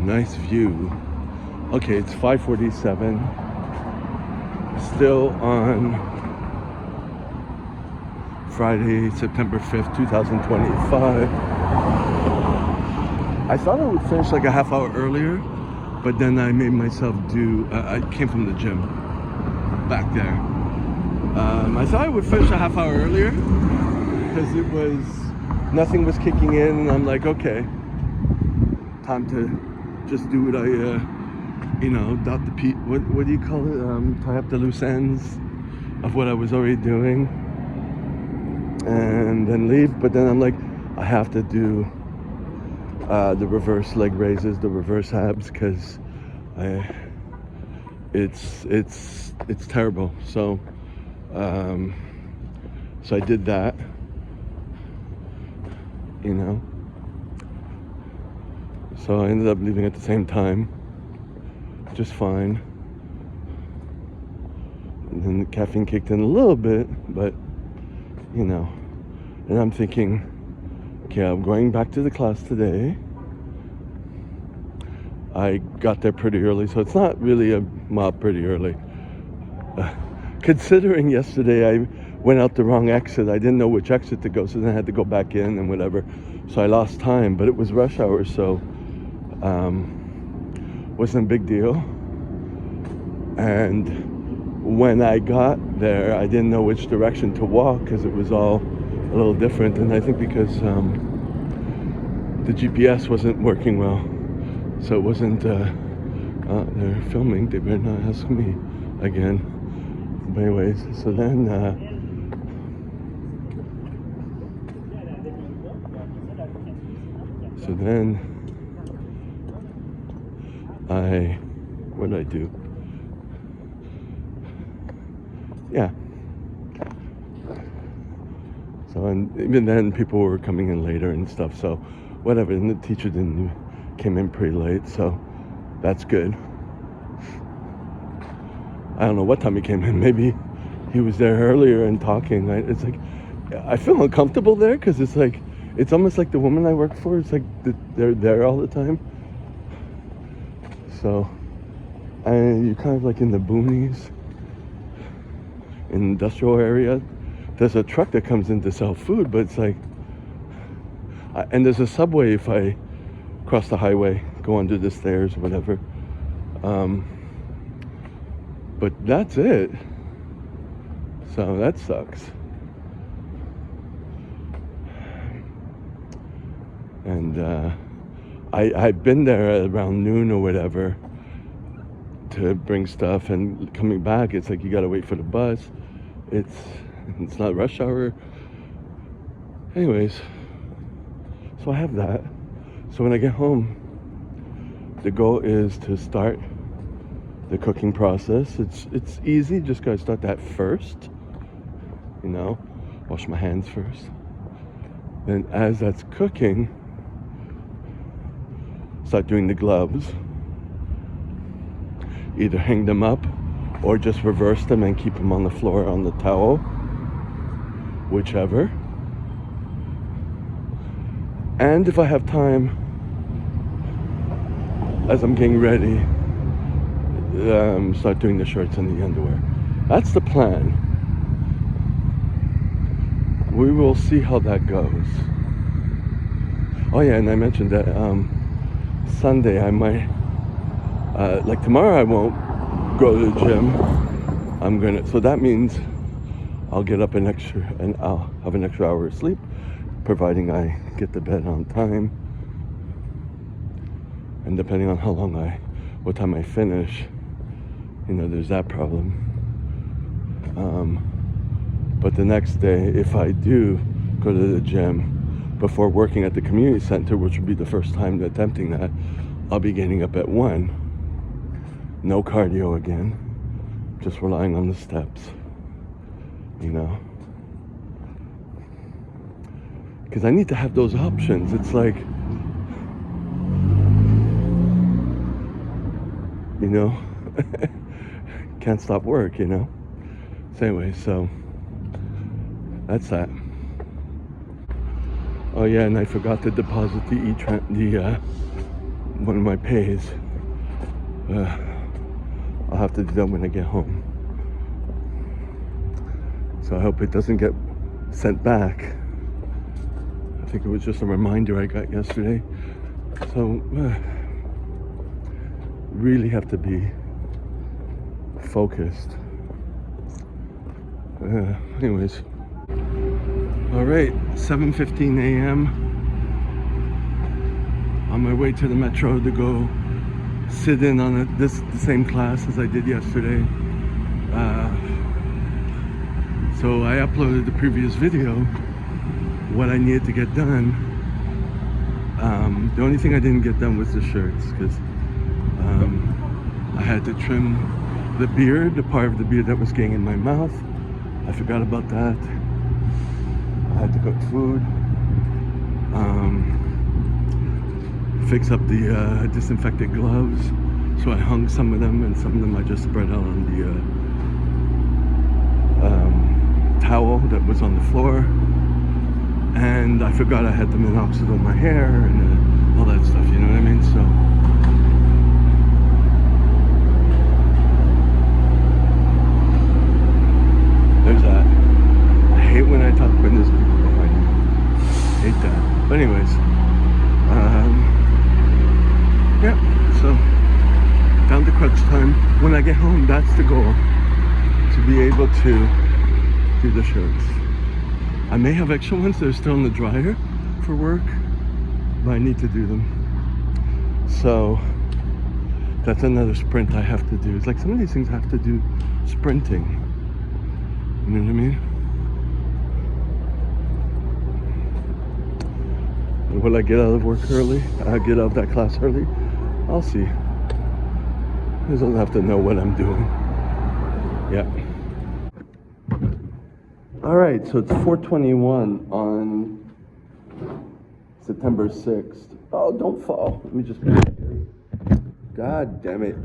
nice view. Okay, it's 5:47. Still on Friday, September 5th, 2025. I thought I would finish like a half hour earlier, but then I made myself I came from the gym back there. I thought I would finish a half hour earlier because nothing was kicking in, and I'm like, okay, time to just do what I, dot the what do you call it? Tie up the loose ends of what I was already doing, and then leave. But then I'm like, I have to do the reverse leg raises, the reverse abs, because it's terrible. So I did that, so I ended up leaving at the same time, just fine. And then the caffeine kicked in a little bit, but and I'm thinking, okay, I'm going back to the class today. I got there pretty early, so it's not really pretty early. Considering yesterday I went out the wrong exit, I didn't know which exit to go, so then I had to go back in and whatever. So I lost time, but it was rush hour, so wasn't a big deal. And when I got there, I didn't know which direction to walk because it was all a little different. And I think because the GPS wasn't working well, so it wasn't. They're filming. They better not ask me again. But anyways, so then what did I do? Yeah. So, and even then people were coming in later and stuff, so whatever. And the teacher came in pretty late, so that's good. I don't know what time he came in. Maybe he was there earlier and talking. It's like, I feel uncomfortable there because it's like, it's almost like the woman I work for, it's like they're there all the time. So, and you're kind of like in the boonies, in the industrial area. There's a truck that comes in to sell food, but it's like, and there's a subway if I cross the highway, go under the stairs or whatever. But that's it. So that sucks. And I've been there at around noon or whatever to bring stuff, and coming back, it's like you gotta wait for the bus. It's not rush hour. Anyways, so I have that. So when I get home, the goal is to start the cooking process. It's easy, just gotta start that first. Wash my hands first. Then as that's cooking, start doing the gloves. Either hang them up or just reverse them and keep them on the floor on the towel, whichever. And if I have time, as I'm getting ready, start doing the shirts and the underwear. That's the plan. We will see how that goes. Oh yeah, and I mentioned that Sunday I might, like tomorrow I won't go to the gym. So that means I'll get up and I'll have an extra hour of sleep, providing I get to bed on time. And depending on what time I finish, there's that problem. But the next day, if I do go to the gym before working at the community center, which would be the first time attempting that, I'll be getting up at 1. No cardio again, just relying on the steps, because I need to have those options. It's like, can't stop work, So anyway, so that's that. Oh yeah, and I forgot to deposit the one of my pays. I'll have to do that when I get home. So I hope it doesn't get sent back. I think it was just a reminder I got yesterday. So really have to be focused. Anyways, all right, 7:15 a.m. on my way to the metro to go sit in on the same class as I did yesterday. So I uploaded the previous video, what I needed to get done. The only thing I didn't get done was the shirts, because I had to trim the beard, the part of the beard that was getting in my mouth. I forgot about that. I had to cook food, fix up the disinfectant gloves. So I hung some of them, and some of them I just spread out on the towel that was on the floor. And I forgot I had the minoxidil on my hair and all that stuff, you know what I mean? So there's that. I hate when I talk when there's people behind me. I hate that. But anyways, yeah, so down to crunch time. When I get home, that's the goal, to be able to do the shirts. I may have extra ones that are still in the dryer for work, but I need to do them. So that's another sprint I have to do. It's like some of these things I have to do sprinting. You know what I mean? And will I get out of work early? Get out of that class early? I'll see. I just don't have to know what I'm doing. Yeah. All right, so it's 4:21 on September 6th. Oh, don't fall. Let me just put it here. God damn it.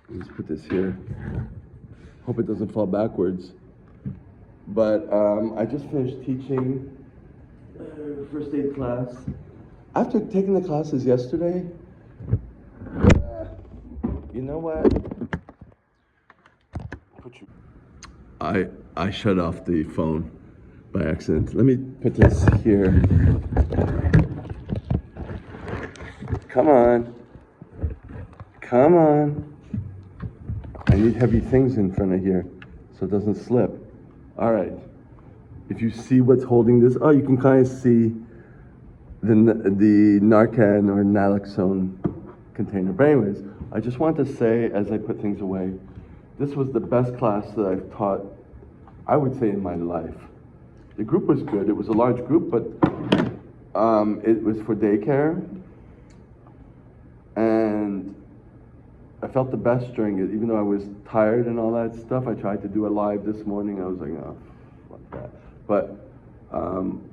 Let's put this here. Hope it doesn't fall backwards. But I just finished teaching first aid class. After taking the classes yesterday, you know what? I shut off the phone by accident. Let me put this here. Come on. Come on. I need heavy things in front of here so it doesn't slip. All right. If you see what's holding this, oh, you can kind of see the Narcan or naloxone container. But anyways, I just want to say, as I put things away, this was the best class that I've taught, I would say, in my life. The group was good. It was a large group, but it was for daycare. And I felt the best during it, even though I was tired and all that stuff. I tried to do a live this morning. I was like, oh, fuck that. But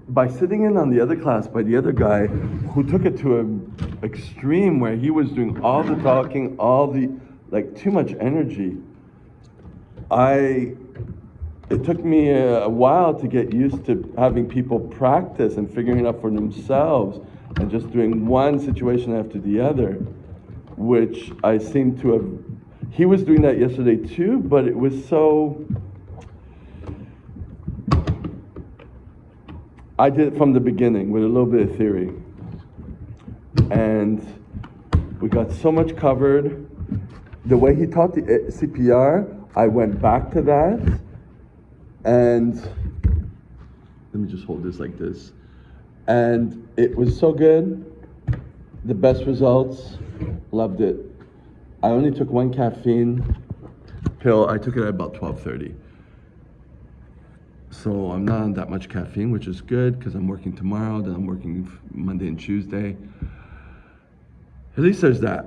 by sitting in on the other class by the other guy who took it to an extreme where he was doing all the talking, all the, like, too much energy, it took me a while to get used to having people practice and figuring it out for themselves and just doing one situation after the other, which I seem to have, he was doing that yesterday too, but it was so, I did it from the beginning with a little bit of theory. And we got so much covered. The way he taught the CPR, I went back to that. And let me just hold this like this. And it was so good. The best results. Loved it. I only took one caffeine pill. I took it at about 12:30. So I'm not on that much caffeine, which is good because I'm working tomorrow, then I'm working Monday and Tuesday. At least there's that.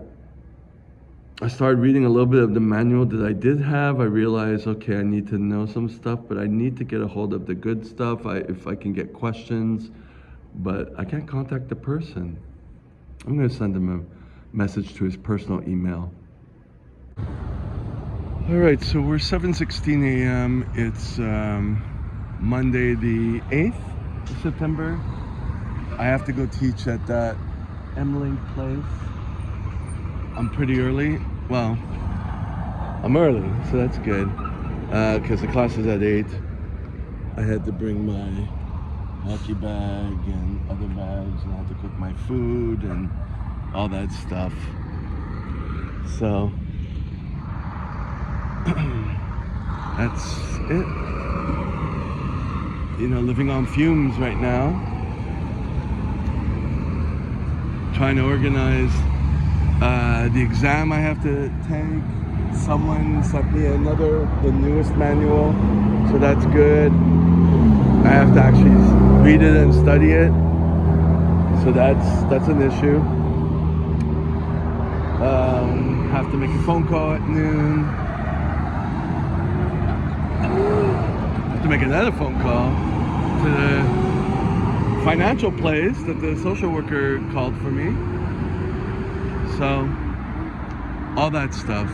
I started reading a little bit of the manual that I did have. I realized, okay, I need to know some stuff, but I need to get a hold of the good stuff if I can get questions, but I can't contact the person. I'm gonna send him a message to his personal email. All right, so we're 7:16 a.m. It's Monday the 8th of September. I have to go teach at that Emling Place. I'm pretty early. Well, I'm early, so that's good. Because the class is at 8. I had to bring my hockey bag and other bags, and I had to cook my food and all that stuff. So that's it. You know, living on fumes right now. Trying to organize the exam I have to take. Someone sent me the newest manual, so that's good. I have to actually read it and study it, so that's an issue. Have to make a phone call at noon. Have to make another phone call to the financial place that the social worker called for me. So, all that stuff.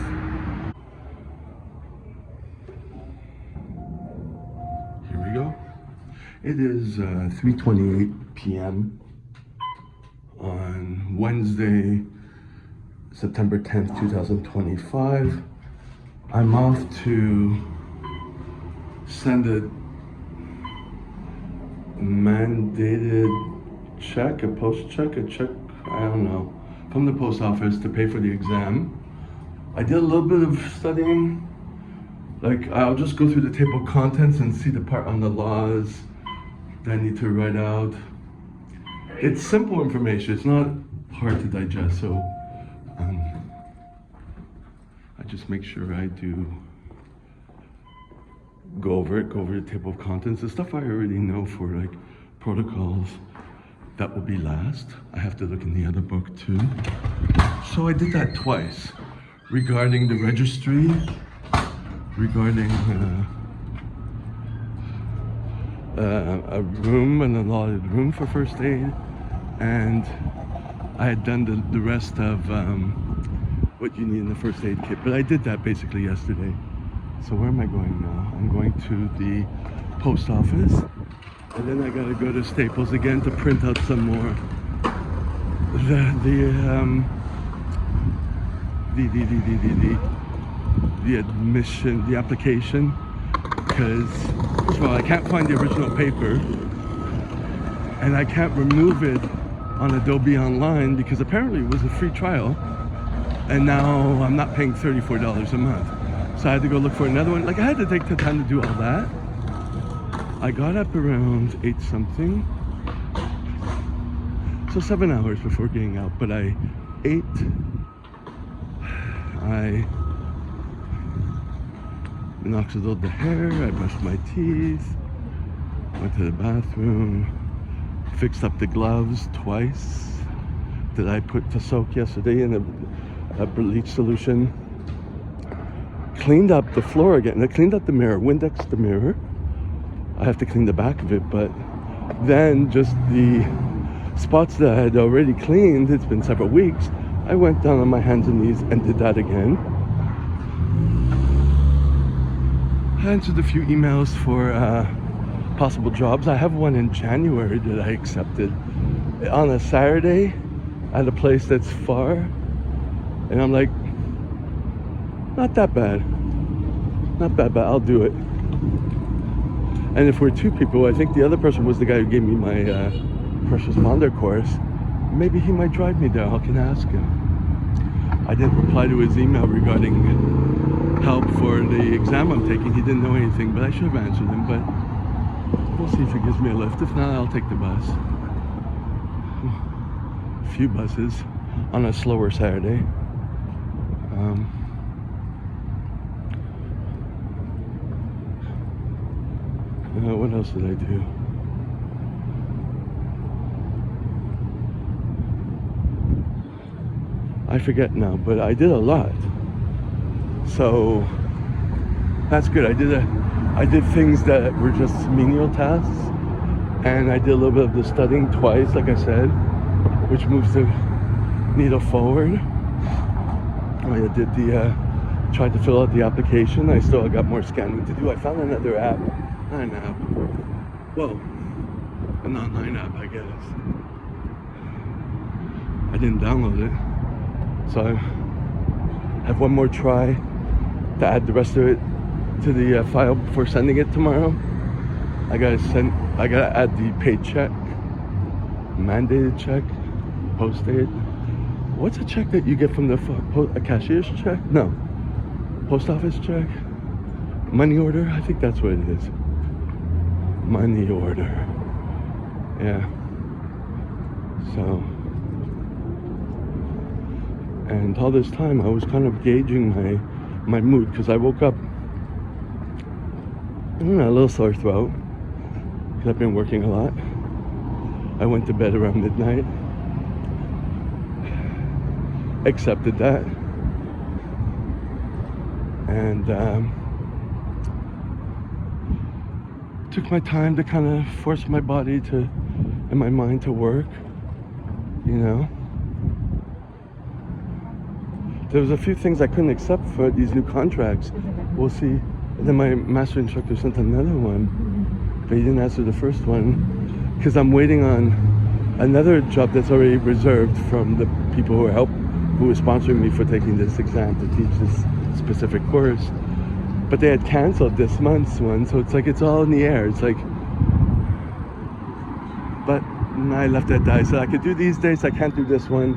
Here we go. It is 3:28 p.m. on Wednesday, September 10th, 2025. I'm off to send a mandated check, a check, I don't know, from the post office to pay for the exam. I did a little bit of studying. Like, I'll just go through the table of contents and see the part on the laws that I need to write out. It's simple information, it's not hard to digest, so I just make sure I do go over the table of contents. The stuff I already know for like protocols, that will be last. I have to look in the other book too. So I did that twice. Regarding the registry, regarding a room, an allotted room for first aid, and I had done the rest of what you need in the first aid kit, but I did that basically yesterday. So where am I going now? I'm going to the post office, and then I gotta go to Staples again to print out some more. The admission, the application, because first of all, I can't find the original paper, and I can't remove it on Adobe Online because apparently it was a free trial, and now I'm not paying $34 a month. So I had to go look for another one. Like, I had to take the time to do all that. I got up around 8 something. So 7 hours before getting out, but I ate. I minoxidiled the hair, I brushed my teeth, went to the bathroom, fixed up the gloves twice that I put to soak yesterday in a bleach solution. Cleaned up the floor again. I cleaned up the mirror, Windexed the mirror. I have to clean the back of it, but then just the spots that I had already cleaned, it's been several weeks, I went down on my hands and knees and did that again. I answered a few emails for possible jobs. I have one in January that I accepted on a Saturday at a place that's far, and I'm like, not that bad, but I'll do it. And if we're 2 people, I think the other person was the guy who gave me my first responder course. Maybe he might drive me there. I can ask him. I didn't reply to his email regarding help for the exam I'm taking. He didn't know anything, but I should have answered him. But we'll see if he gives me a lift. If not, I'll take the bus. A few buses on a slower Saturday. What else did I do? I forget now, but I did a lot. So that's good. I did things that were just menial tasks, and I did a little bit of the studying twice, like I said, which moves the needle forward. I did tried to fill out the application. I still got more scanning to do. I found another app. Not an app. Well, an online app, I guess. I didn't download it. So I have one more try to add the rest of it to the file before sending it tomorrow. I gotta add the paid check, mandated check, post-date. What's a check that you get from the a cashier's check? No, post office check, money order. I think that's what it is. Money order. Yeah. So, and all this time I was kind of gauging my mood, because I woke up, a little sore throat, because I've been working a lot. I went to bed around midnight, accepted that, and took my time to kind of force my body to and my mind to work, There was a few things I couldn't accept for these new contracts. We'll see. And then my master instructor sent another one, but he didn't answer the first one, because I'm waiting on another job that's already reserved from the people who are sponsoring me for taking this exam to teach this specific course. But they had canceled this month's one, so it's like it's all in the air. It's like, but I left that die. So I could do these dates, I can't do this one.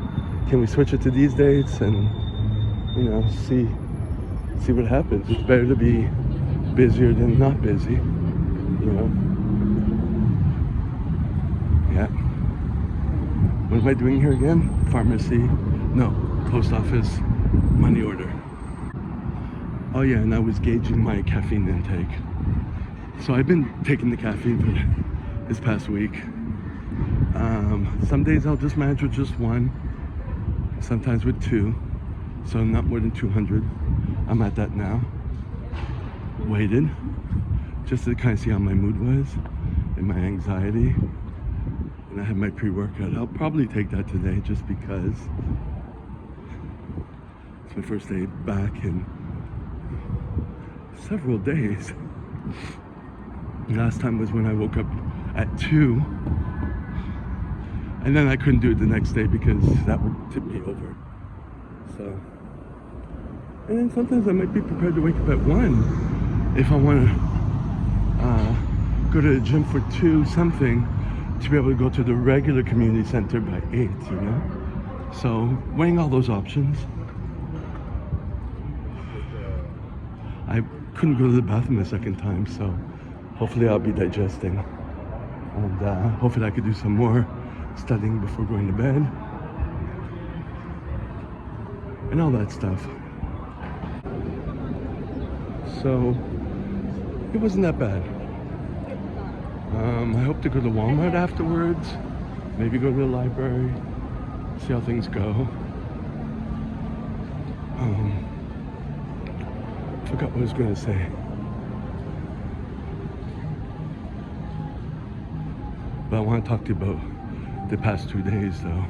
Can we switch it to these dates and see what happens? It's better to be busier than not busy, Yeah. What am I doing here again? Pharmacy? No, post office, money order. Oh yeah, and I was gauging my caffeine intake. So I've been taking the caffeine for this past week. Some days I'll just manage with just one, sometimes with two, so not more than 200. I'm at that now. Waited, just to kind of see how my mood was and my anxiety. And I had my pre-workout. I'll probably take that today, just because it's my first day back in several days. Last time was when I woke up at 2, and then I couldn't do it the next day because that would tip me over. So, and then sometimes I might be prepared to wake up at 1 if I want to go to the gym for 2 something, to be able to go to the regular community center by 8, So weighing all those options. I couldn't go to the bathroom a second time, so hopefully I'll be digesting, and hopefully I could do some more studying before going to bed and all that stuff. So it wasn't that bad. I hope to go to Walmart afterwards, maybe go to the library, see how things go. Forgot what I was going to say. But I want to talk to you about the past 2 days, though.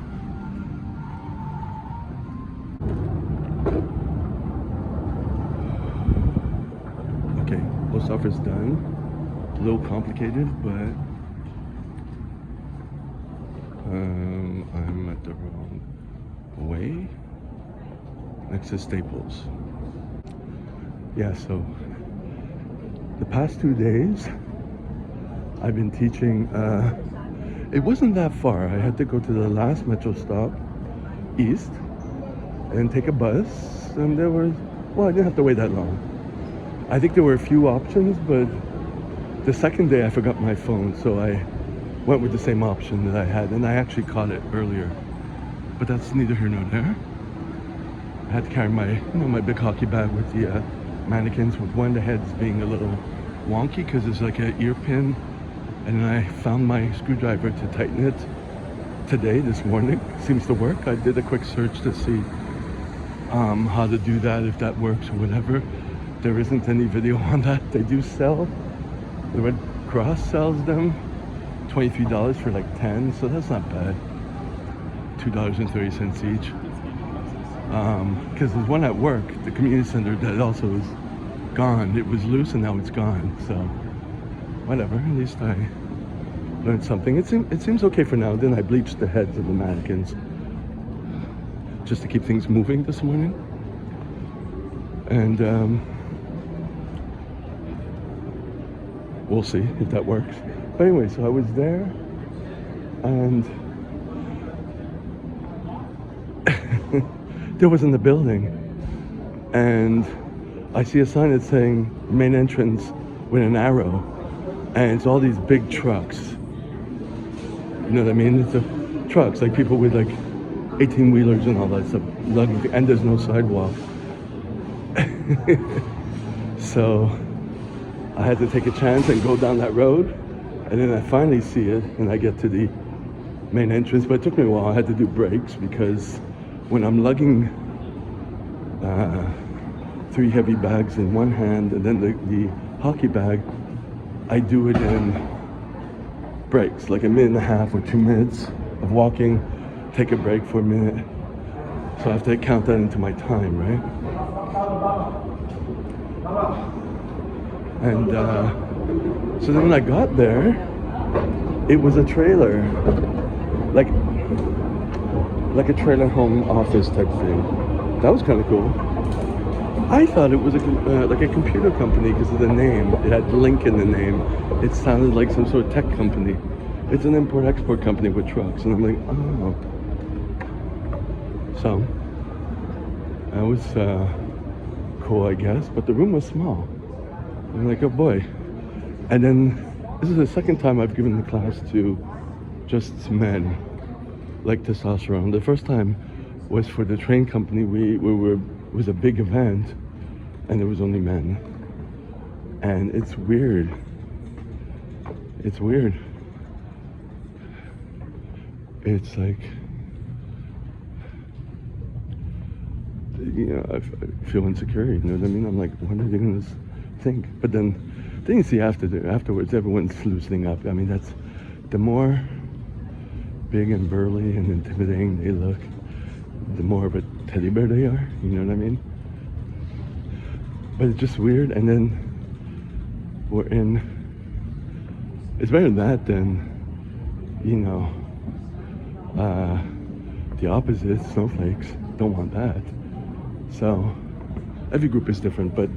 Okay, post office done. A little complicated, but I'm at the wrong way. Next to Staples. Yeah, so the past 2 days I've been teaching. It wasn't that far. I had to go to the last metro stop east and take a bus, and I didn't have to wait that long. I think there were a few options, but the second day I forgot my phone, so I went with the same option that I had, and I actually caught it earlier. But that's neither here nor there. I had to carry my my big hockey bag with the mannequins, with one of the heads being a little wonky because it's like an ear pin, and I found my screwdriver to tighten it this morning. Seems to work. I did a quick search to see how to do that, if that works or whatever. There isn't any video on that. They do sell, the Red Cross sells them, $23 for like 10, so that's not bad. $2.30 each. Because there's one at work, the community center, that also is gone. It was loose and now it's gone, so whatever, at least I learned something. It seems okay for now. Then I bleached the heads of the mannequins, just to keep things moving this morning. And we'll see if that works. But anyway, so I was there, and there was in the building, and I see a sign that's saying main entrance with an arrow, and it's all these big trucks. You know what I mean? It's trucks, like people with like 18-wheelers and all that stuff, lugging, and there's no sidewalk. So I had to take a chance and go down that road, and then I finally see it, and I get to the main entrance. But it took me a while. I had to do breaks because when I'm lugging 3 heavy bags in one hand and then the hockey bag, I do it in breaks, like a minute and a half or 2 minutes of walking, take a break for a minute. So I have to count that into my time, right? And so then when I got there, it was a trailer, like a trailer home office type thing. That was kind of cool. I thought it was like a computer company because of the name. It had Link in the name. It sounded like some sort of tech company. It's an import-export company with trucks, and I'm like, oh. So that was cool, I guess. But the room was small. I'm like, oh boy. And then this is the second time I've given the class to just men, like testosterone. The first time was for the train company. It was a big event, and there was only men. And it's weird. It's weird. It's like, you know, I feel insecure, you know what I mean? I'm like, what are they gonna think? But then you see afterwards, everyone's loosening up. I mean, that's, the more big and burly and intimidating they look, the more of a teddy bear they are, you know what I mean? But it's just weird. And then it's better than that than, you know, the opposite, snowflakes, don't want that. So every group is different, but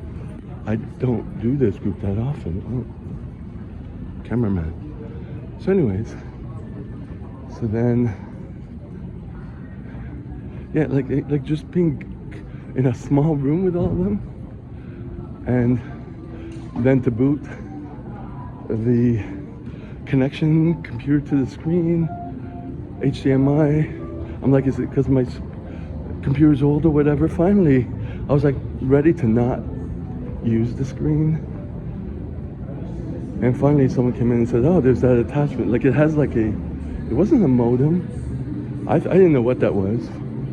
I don't do this group that often. Oh, cameraman. So anyways, so then, yeah, like just being in a small room with all of them, and then to boot, the connection, computer to the screen, HDMI. I'm like, is it because my computer's old or whatever? Finally, I was like ready to not use the screen. And finally someone came in and said, oh, there's that attachment. Like it has like it wasn't a modem. I didn't know what that was,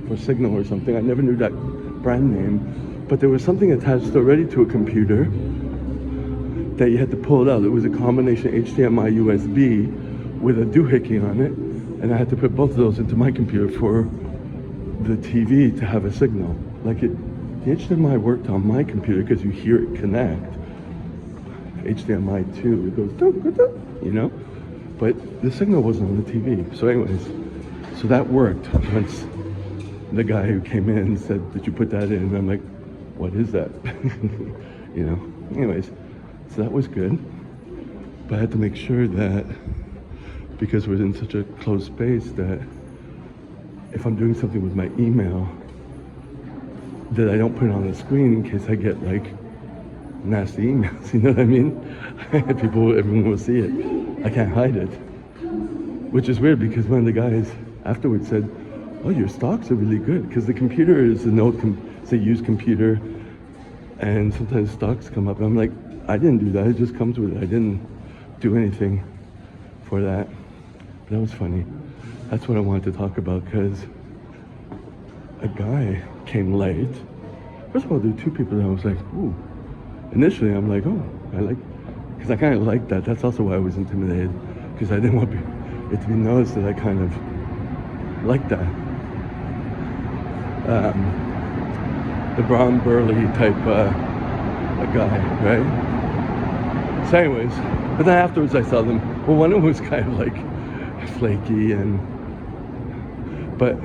for Signal or something. I never knew that brand name. But there was something attached already to a computer that you had to pull it out. It was a combination HDMI USB with a doohickey on it. And I had to put both of those into my computer for the TV to have a signal. Like the HDMI worked on my computer because you hear it connect. HDMI 2, it goes, you know? But the signal wasn't on the TV. So anyways, so that worked once the guy who came in said, did you put that in? And I'm like, what is that? You know? Anyways, so that was good. But I had to make sure that, because we're in such a closed space, that if I'm doing something with my email, that I don't put it on the screen in case I get like nasty emails, you know what I mean? Everyone will see it. I can't hide it. Which is weird because one of the guys afterwards said, oh, your stocks are really good, because the computer is an old, it's a used computer, and sometimes stocks come up. And I'm like, I didn't do that, it just comes with it. I didn't do anything for that. But that was funny. That's what I wanted to talk about, because a guy came late. First of all, there were 2 people that I was like, ooh. Initially, I'm like, oh, because I kind of like that. That's also why I was intimidated, because I didn't want it to be noticed that I kind of like that. The brown burly type a guy, right? So anyways, but then afterwards I saw them. Well, one of them was kind of like flaky, but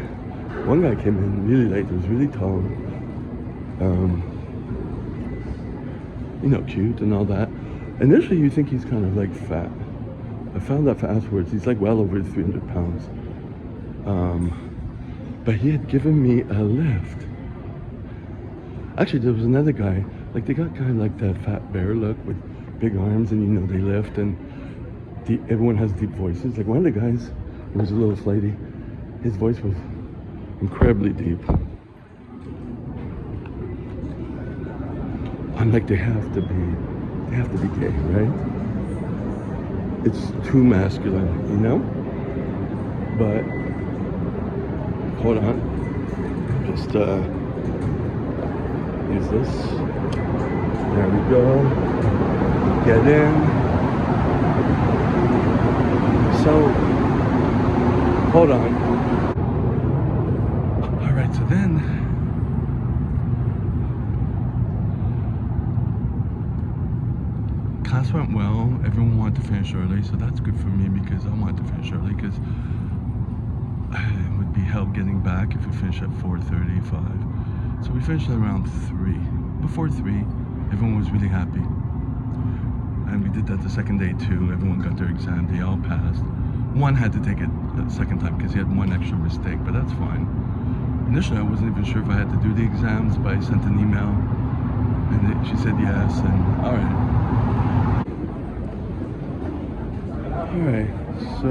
One guy came in really late. He was really tall. You know, cute and all that. Initially, you think he's kind of like fat. I found out afterwards he's like well over 300 pounds. But he had given me a lift. Actually, there was another guy. Like they got kind of like that fat bear look with big arms, and you know they lift, and everyone has deep voices. Like one of the guys, who was a little flighty, his voice was incredibly deep. I'm like, they have to be gay, right? It's too masculine, you know? But hold on, just use this. There we go. Get in. So hold on. All right, so then class went well. Everyone wanted to finish early, so that's good for me because I wanted to finish early because it would be hell getting back if we finished at 4:35. So we finished at around 3. Before 3, everyone was really happy. And we did that the second day too. Everyone got their exam, they all passed. One had to take it the second time because he had one extra mistake, but that's fine. Initially, I wasn't even sure if I had to do the exams, but I sent an email and she said yes, and all right. All right, so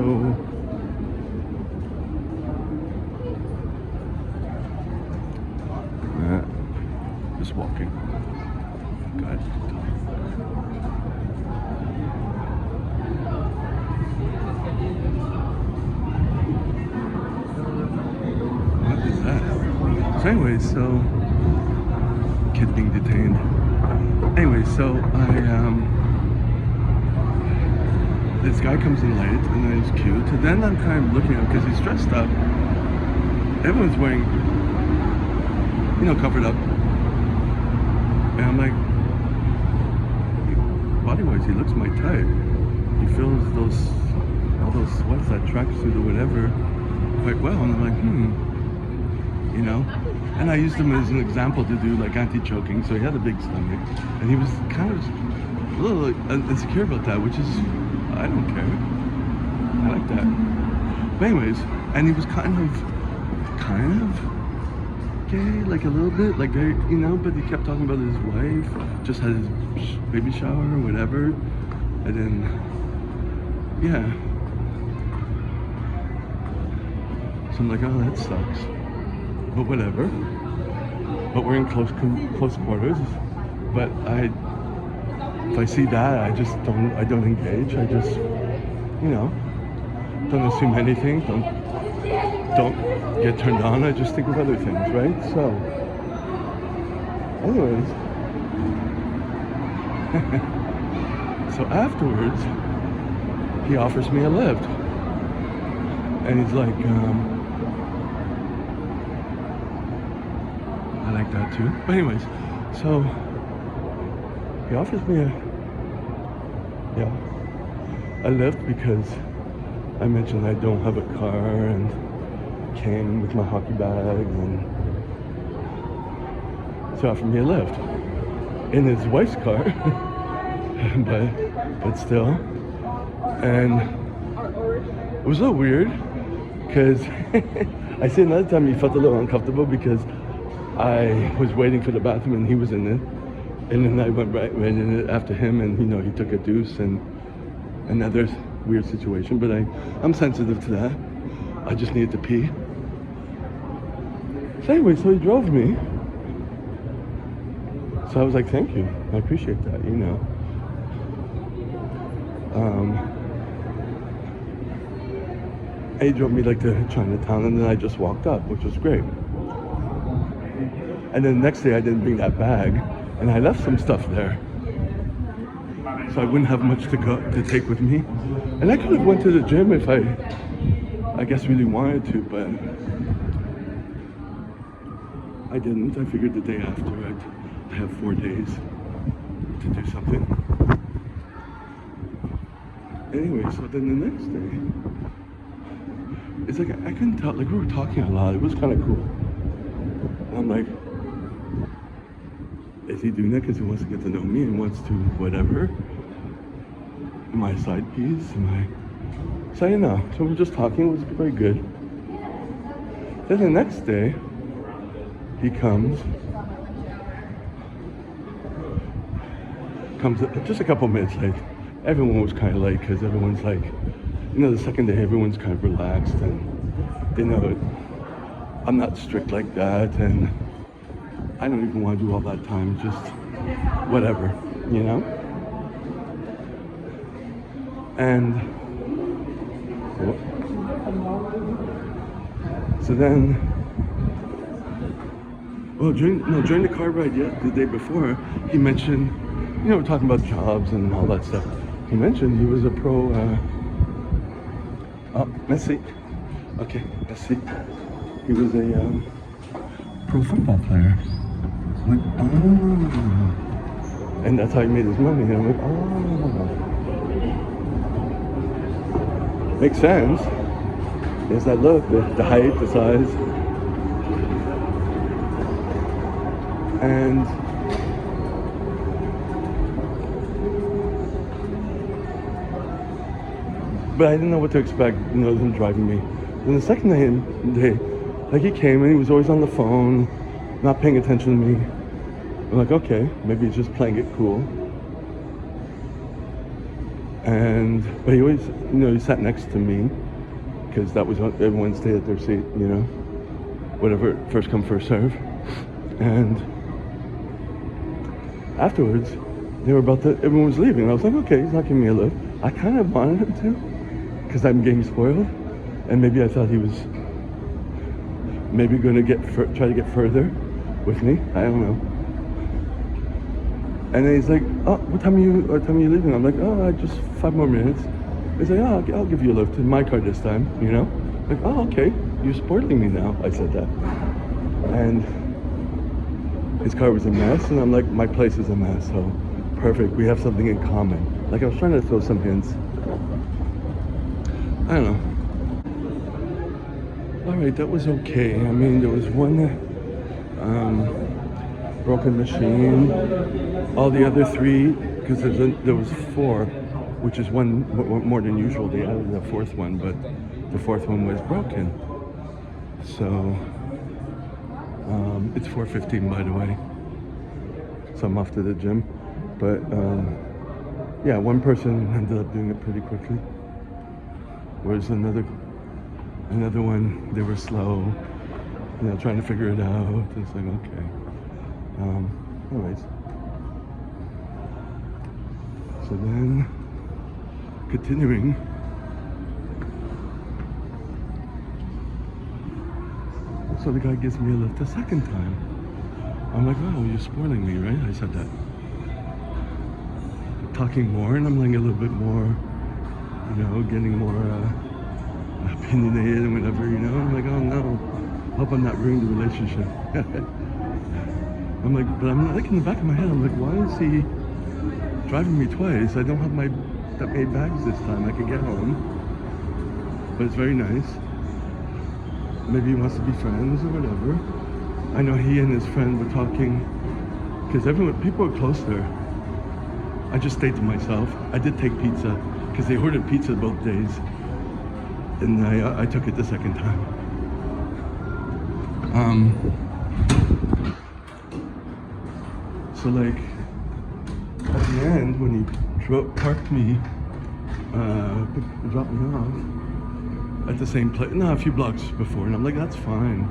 just walking. Got it. What is that? So anyways, so kid being detained. Anyway, so this guy comes in late and then he's cute. And then I'm kind of looking at him because he's dressed up. Everyone's wearing, you know, covered up. And I'm like, body-wise, he looks my type. He fills all those sweats, that tracksuit or whatever, quite well. And I'm like, you know. And I used him as an example to do like anti-choking. So he had a big stomach, and he was kind of a little insecure about that, which is, I don't care. I like that. But anyways, and he was kind of gay, like a little bit, like very, you know, but he kept talking about his wife, just had his baby shower or whatever, and then, yeah. So I'm like, oh, that sucks, but whatever. But we're in close quarters. But if I see that, I don't engage. I just, you know, don't assume anything. Don't get turned on. I just think of other things, right? So, anyways, so afterwards, he offers me a lift, and he's like, I like that too. But anyways, so he offers me a lift because I mentioned I don't have a car and came with my hockey bag, and so he offered me a lift in his wife's car, but still. And it was a little weird because I said another time he felt a little uncomfortable because I was waiting for the bathroom and he was in it, and then I went right in it after him, and you know, he took a deuce and another weird situation. But I'm sensitive to that. I just needed to pee. So anyway, so he drove me. So I was like, thank you, I appreciate that, you know. And he drove me like to Chinatown, and then I just walked up, which was great. And then the next day I didn't bring that bag, and I left some stuff there, so I wouldn't have much to take with me. And I could have went to the gym if I guess really wanted to, but I didn't. I figured the day after I'd have 4 days to do something. Anyway, so then the next day it's like I couldn't tell. Like we were talking a lot. It was kind of cool. And I'm like, is he doing that because he wants to get to know me and wants to whatever? My side piece, so you know. So we're just talking. It was very good. Then the next day, he comes just a couple minutes late. Everyone was kind of late because everyone's like, you know, the second day everyone's kind of relaxed and they know that I'm not strict like that, and I don't even want to do all that time, just whatever, you know? And so then, well, during the car ride the day before, he mentioned, you know, we're talking about jobs and all that stuff. He mentioned he was a pro, oh, merci. Okay, merci. He was a pro football player. I'm like, oh. And that's how he made his money. And I'm like, oh. Makes sense. There's that look, the height, the size. And but I didn't know what to expect, you know, him driving me. And the second day, like he came and he was always on the phone, not paying attention to me. I'm like, okay, maybe he's just playing it cool. But he always, you know, he sat next to me because that was everyone stayed at their seat, you know, whatever, first come, first serve. And afterwards, everyone was leaving. I was like, okay, he's not giving me a lift. I kind of wanted him to, because I'm getting spoiled, and maybe I thought he was maybe going to try to get further with me. I don't know. And then he's like, oh, what time are you leaving? I'm like, oh, just 5 more minutes. He's like, oh, I'll give you a lift in my car this time, you know? Like, oh, okay, you're spoiling me now. I said that. And his car was a mess, and I'm like, my place is a mess, so perfect, we have something in common. Like I was trying to throw some hints. I don't know. All right, that was okay. I mean, there was one broken machine. All the other 3, because there was 4, which is one more than usual. They added the 4th one, but the 4th one was broken. So it's 4:15, by the way. So I'm off to the gym. But yeah, one person ended up doing it pretty quickly. Whereas another one, they were slow, you know, trying to figure it out. It's like, okay. Anyways. So then, continuing. So the guy gives me a lift a second time. I'm like, oh, you're spoiling me, right? I said that. Talking more, and I'm like a little bit more, you know, getting more opinionated and whatever, you know. I'm like, oh no, hope I'm not ruining the relationship. I'm like, but I'm like in the back of my head, I'm like, why is he driving me twice? I don't have my bags this time. I can get home, but it's very nice. Maybe he wants to be friends or whatever. I know he and his friend were talking because people were close there. I just stayed to myself. I did take pizza because they ordered pizza both days, and I took it the second time. So like at the end when he parked me, dropped me off at the same place, no, a few blocks before, and I'm like, that's fine,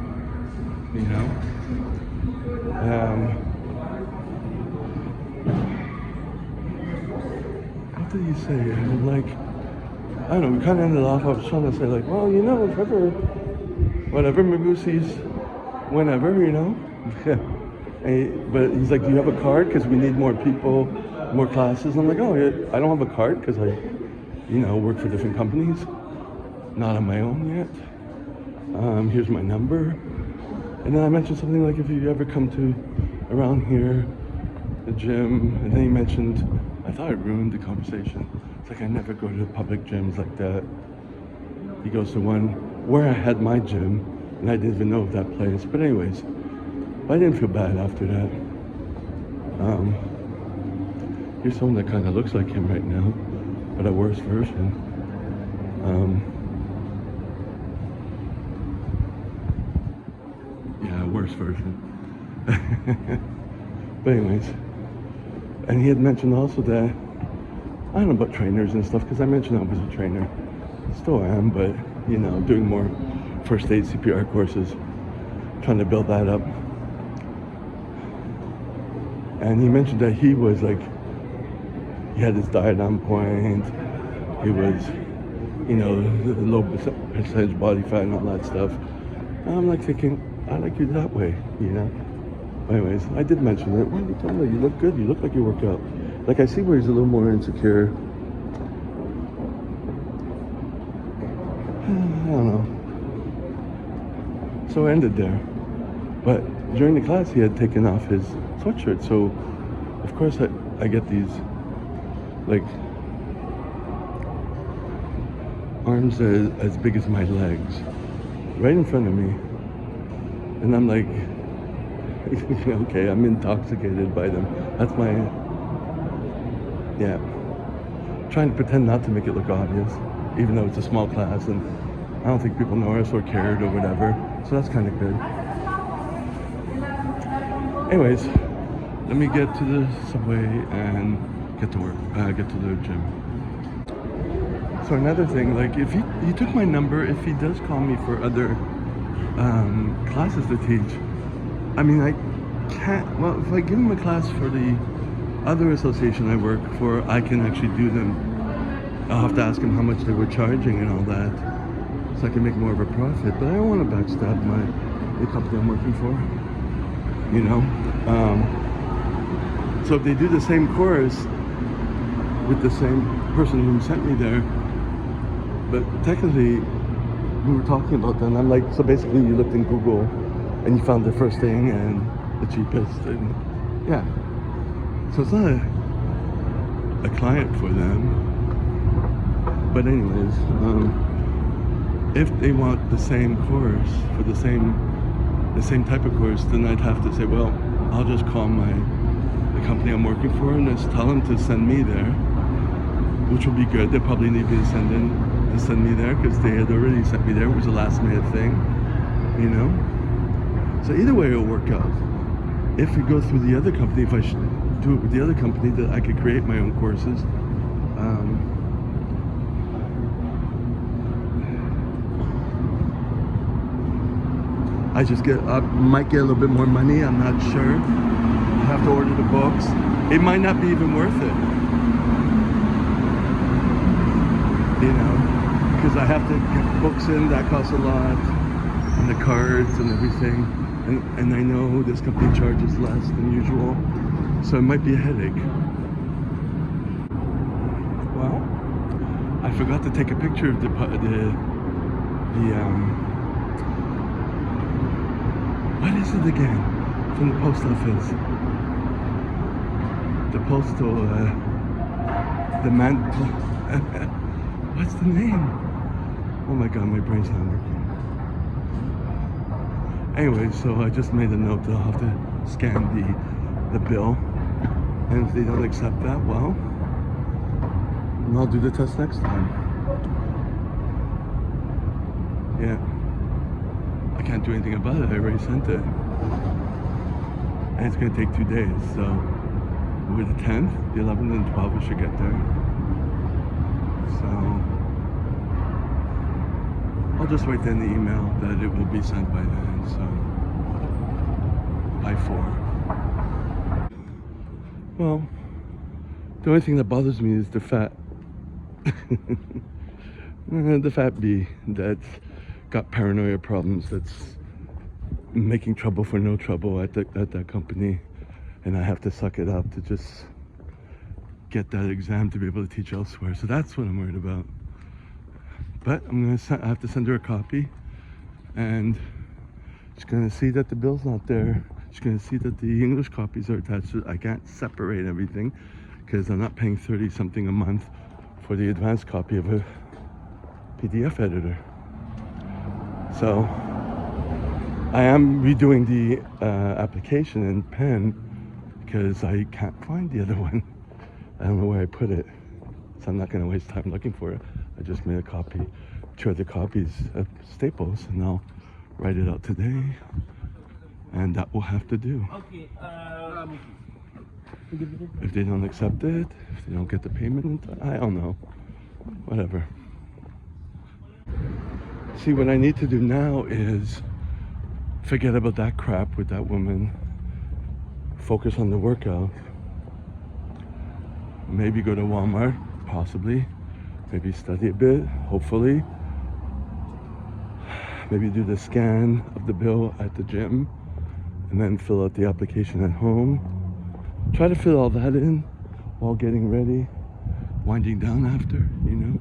you know. What did he say? And like, I don't know, we kind of ended off, I was trying to say like, well, you know, Trevor, whatever, maybe we'll see whenever, you know. But he's like, do you have a card? Because we need more people, more classes. I'm like, oh, yeah, I don't have a card because I, you know, work for different companies. Not on my own yet. Here's my number. And then I mentioned something like, if you ever come to around here, the gym, and then he mentioned, I thought it ruined the conversation. It's like, I never go to public gyms like that. He goes to one where I had my gym, and I didn't even know of that place. But anyways, I didn't feel bad after that. Here's someone that kind of looks like him right now, but a worse version. Yeah, a worse version. But anyways, and he had mentioned also that, I don't know about trainers and stuff, because I mentioned I was a trainer. Still am, but, you know, doing more first aid CPR courses, trying to build that up. And he mentioned that he was like, he had his diet on point. He was, you know, low percentage body fat and all that stuff. And I'm like thinking, I like you that way, you know? Anyways, I did mention it. Well, you told me you look good. You look like you work out. Like, I see where he's a little more insecure. I don't know. So I ended there. But during the class, he had taken off his sweatshirt. So, of course, I get these, like, arms as big as my legs, right in front of me. And I'm like, okay, I'm intoxicated by them. That's my, yeah. Trying to pretend not to make it look obvious, even though it's a small class and I don't think people notice or cared or whatever. So that's kind of good. Anyways, let me get to the subway and get to work, get to the gym. So another thing, like, if he took my number, if he does call me for other classes to teach, I mean, I can't, well, if I give him a class for the other association I work for, I can actually do them. I'll have to ask him how much they were charging and all that, so I can make more of a profit. But I don't want to backstab the company I'm working for, you know? So if they do the same course with the same person who sent me there, but technically, we were talking about that, and I'm like, so basically you looked in Google and you found the first thing and the cheapest, and yeah. So it's not a client for them. But anyways, if they want the same course for the same type of course, then I'd have to say, well, I'll just call the company I'm working for and just tell them to send me there, which will be good. They probably need me to send me there because they had already sent me there. It was a last minute thing, you know. So either way, it'll work out. If we go through the other company, if I should do it with the other company, that I could create my own courses. I might get a little bit more money, I'm not sure. I have to order the books. It might not be even worth it, you know, because I have to get books in, that costs a lot, and the cards and everything. And I know this company charges less than usual, so it might be a headache. Well, I forgot to take a picture of the what is it again? From the post office. The postal, what's the name? Oh my God, my brain's not working. Anyway, so I just made a note that I'll have to scan the bill. And if they don't accept that, well, I'll do the test next time. Yeah. I can't do anything about it. I already sent it. And it's going to take 2 days. So with the 10th, the 11th, and 12th, we should get there. So I'll just wait in the email that it will be sent by then. So by 4. Well, the only thing that bothers me is the fat. The fat bee that's got paranoia problems, that's making trouble for no trouble at that company, and I have to suck it up to just get that exam to be able to teach elsewhere. So that's what I'm worried about. But I have to send her a copy, and she's gonna see that the bill's not there. She's gonna see that the English copies are attached. I can't separate everything because I'm not paying 30 something a month for the advanced copy of a PDF editor. So I am redoing the application in pen because I can't find the other one. I don't know where I put it, so I'm not going to waste time looking for it. I just made a copy, 2 other copies at Staples, and I'll write it out today, and that will have to do. Okay. If they don't accept it, if they don't get the payment, I don't know. Whatever. See, what I need to do now is forget about that crap with that woman, focus on the workout, maybe go to Walmart, possibly, maybe study a bit, hopefully, maybe do the scan of the bill at the gym, and then fill out the application at home. Try to fill all that in while getting ready, winding down after, you know,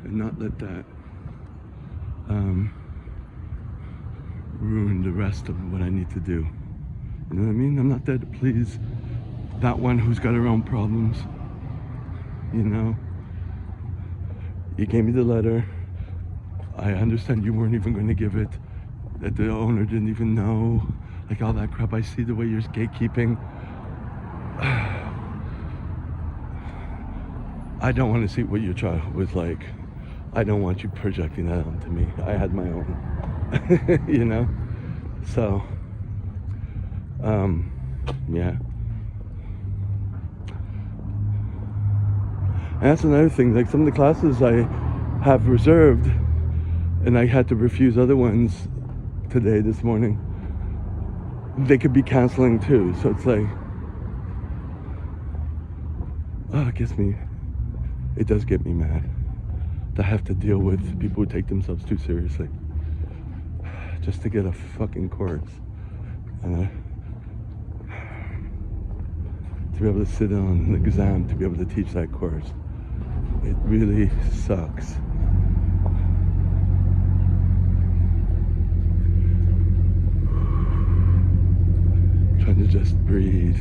and not let that ruin the rest of what I need to do. You know what I mean? I'm not there to please that one who's got her own problems. You know, you gave me the letter. I understand you weren't even going to give it, that the owner didn't even know, like all that crap. I see the way you're gatekeeping. I don't want to see what your child was like. I don't want you projecting that onto me. I had my own, you know? So, yeah. And that's another thing, like some of the classes I have reserved, and I had to refuse other ones today, this morning, they could be canceling too. So it's like, oh, it does get me mad to have to deal with people who take themselves too seriously just to get a fucking course. And to be able to sit on an exam, to be able to teach that course, it really sucks. Trying to just breathe.